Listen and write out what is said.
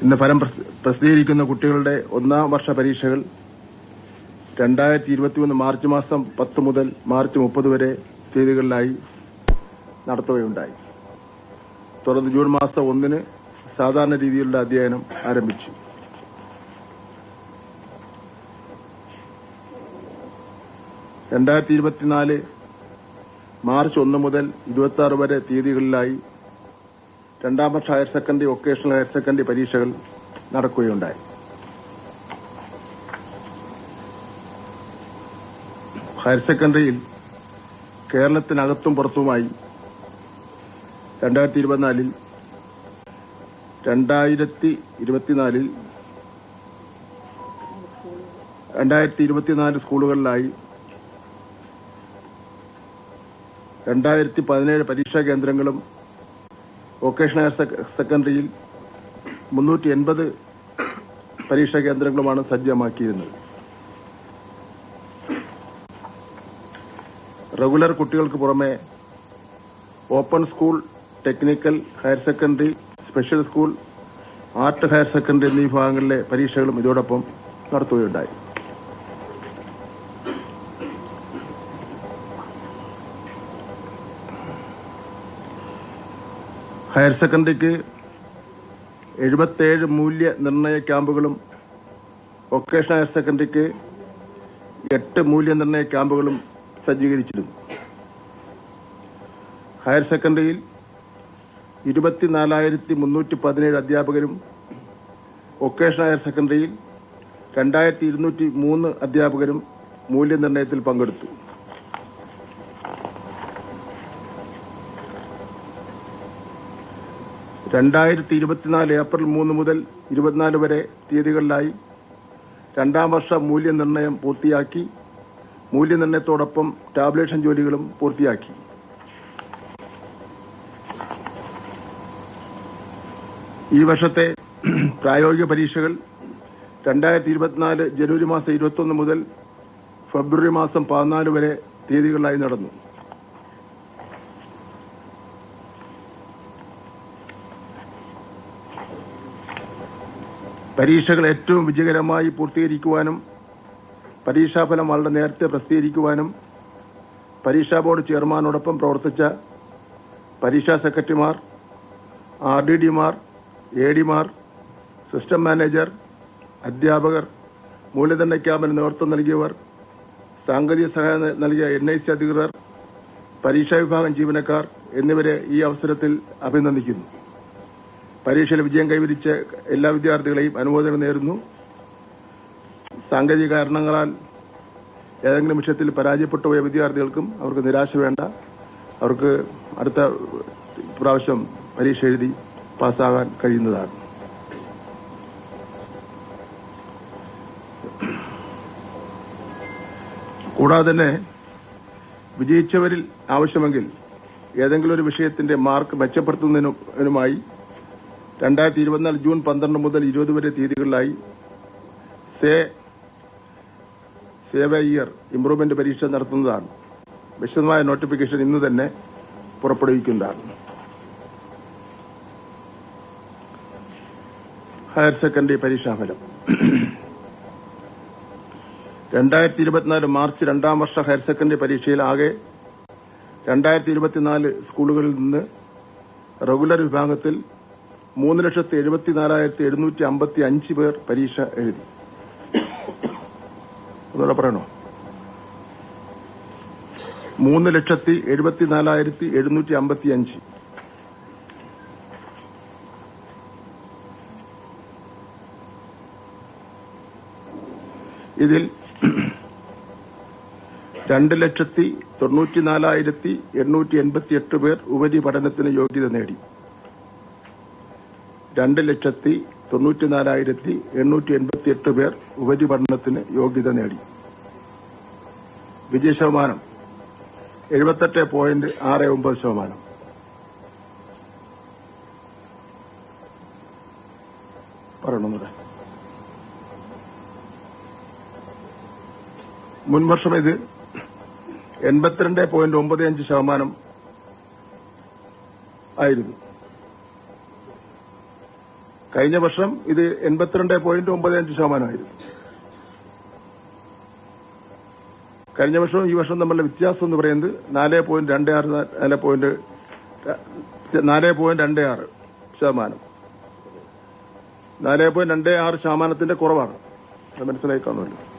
ഇന്ന് ഫലം പ്രസിദ്ധീകരിക്കുന്ന കുട്ടികളുടെ ഒന്നാം വർഷ പരീക്ഷകൾ 2023 മാർച്ച് മാസം 10 മുതൽ മാർച്ച് 30 വരെ തീയതികളിലായി നടത്തുകയുണ്ടായി. തുടർന്ന് ജൂൺ മാസം 1-ന് സാധാരണ രീതിയിലുള്ള അധ്യയനം ആരംഭിച്ചു. മാർച്ച് 1 മുതൽ 26 വരെ തീയതികളിലായി രണ്ടാം വർഷ higher secondary, vocational higher secondary പരീക്ഷകൾ നടക്കുകയുണ്ടായി. ഹയർ സെക്കൻഡറിയിൽ കേരളത്തിനകത്തും പുറത്തുമായി 2024 സ്കൂളുകളിലായി 2017 പരീക്ഷാ കേന്ദ്രങ്ങളും വൊക്കേഷണൽ ഹയർ സെക്കൻഡറിയിൽ 380 പരീക്ഷാ കേന്ദ്രങ്ങളുമാണ് സജ്ജമാക്കിയിരുന്നത്. റെഗുലർ കുട്ടികൾക്ക് പുറമെ open school, technical higher secondary, special school, art higher secondary എന്നീ വിഭാഗങ്ങളിലെ പരീക്ഷകളും ഇതോടൊപ്പം നടത്തുകയുണ്ടായി. ഹയർ സെക്കൻഡറിക്ക് 77 മൂല്യനിർണ്ണയ ക്യാമ്പുകളും വൊക്കേഷണൽ ഹയർ സെക്കൻഡറിക്ക് 8 മൂല്യനിർണ്ണയ ക്യാമ്പുകളും സജ്ജീകരിച്ചിരുന്നു. ഹയർ സെക്കൻഡറിയിൽ 24,317 അധ്യാപകരും വൊക്കേഷണൽ ഹയർ സെക്കൻഡറിയിൽ 2,203 അധ്യാപകരും മൂല്യനിർണ്ണയത്തിൽ പങ്കെടുത്തു. ഏപ്രിൽ 3 മുതൽ 24 വരെ തീയതികളിലായി രണ്ടാം വർഷ മൂല്യനിർണ്ണയം പൂർത്തിയാക്കി. മൂല്യനിർണ്ണയത്തോടൊപ്പം ടാബ്ലേഷൻ ജോലികളും പൂർത്തിയാക്കി. ഈ വർഷത്തെ പ്രായോഗിക പരീക്ഷകൾ 2024 ജനുവരി മാസം 21 മുതൽ ഫെബ്രുവരി മാസം 14 വരെ തീയതികളിലായി നടന്നു. പരീക്ഷകൾ ഏറ്റവും വിജയകരമായി പൂർത്തീകരിക്കുവാനും പരീക്ഷാഫലം വളരെ നേരത്തെ പ്രസിദ്ധീകരിക്കുവാനും പരീക്ഷാ ബോർഡ് ചെയർമാനോടൊപ്പം പ്രവർത്തിച്ച പരീക്ഷാ സെക്രട്ടറിമാർ, RDDമാർ, ADമാർ, സിസ്റ്റം മാനേജർ, അധ്യാപകർ, മൂല്യനിർണ്ണയ ക്യാമ്പിന് നേതൃത്വം നൽകിയവർ, സാങ്കേതിക സഹായം നൽകിയ NIC അധികൃതർ, പരീക്ഷാ വിഭാഗം ജീവനക്കാർ എന്നിവരെ ഈ അവസരത്തിൽ അഭിനന്ദിക്കുന്നു. പരീക്ഷയിൽ വിജയം കൈവരിച്ച എല്ലാ വിദ്യാർത്ഥികളെയും അനുമോദനം നേരുന്നു. സാങ്കേതിക കാരണങ്ങളാൽ ഏതെങ്കിലും വിഷയത്തിൽ പരാജയപ്പെട്ടു പോയ വിദ്യാർത്ഥികൾക്കും അവർക്ക് നിരാശ വേണ്ട. അവർക്ക് അടുത്ത പ്രാവശ്യം പരീക്ഷ എഴുതി പാസ്സാകാൻ കഴിയുന്നതാണ്. കൂടാതെ തന്നെ വിജയിച്ചവരിൽ ആവശ്യമെങ്കിൽ ഏതെങ്കിലും ഒരു വിഷയത്തിന്റെ മാർക്ക് മെച്ചപ്പെടുത്തുന്നതിനുമായി 2024 ജൂൺ 12 മുതൽ 20 വരെ തീയതികളിലായി സേവ് എ ഇയർ ഇംപ്രൂവ്മെന്റ് പരീക്ഷ നടത്തുന്നതാണ്. വിശദമായ നോട്ടിഫിക്കേഷൻ ഇന്ന് തന്നെ പുറപ്പെടുവിക്കുന്നതാണ്. ഹയർ സെക്കൻഡറി പരീക്ഷാഫലം 2024 മാർച്ച് രണ്ടാം വർഷ ഹയർ സെക്കൻഡറി പരീക്ഷയിൽ ആകെ 2024 സ്കൂളുകളിൽ നിന്ന് റെഗുലർ വിഭാഗത്തിൽ 3,74,755 പേർ പരീക്ഷ എഴുതി. ഒന്നുകൂടെ പറയണോ? 3,74,755. ഇതിൽ 2,94,888 പേർ ഉപരിപഠനത്തിന് യോഗ്യത നേടി. 2,94,888 പേർ ഉപരിപഠനത്തിന് യോഗ്യത നേടി. വിജയശതമാനം 78.69%. പറയണമെന്നുണ്ട്. മുൻവർഷം ഇത് 82.95% ആയിരുന്നു. കഴിഞ്ഞ വർഷം ഇത് 82.95%. കഴിഞ്ഞ വർഷവും ഈ വർഷം തമ്മിലുള്ള വ്യത്യാസം എന്ന് പറയുന്നത് 4.26%. 4.26% കുറവാണ്. അത് മനസ്സിലായി കാണുമല്ലോ.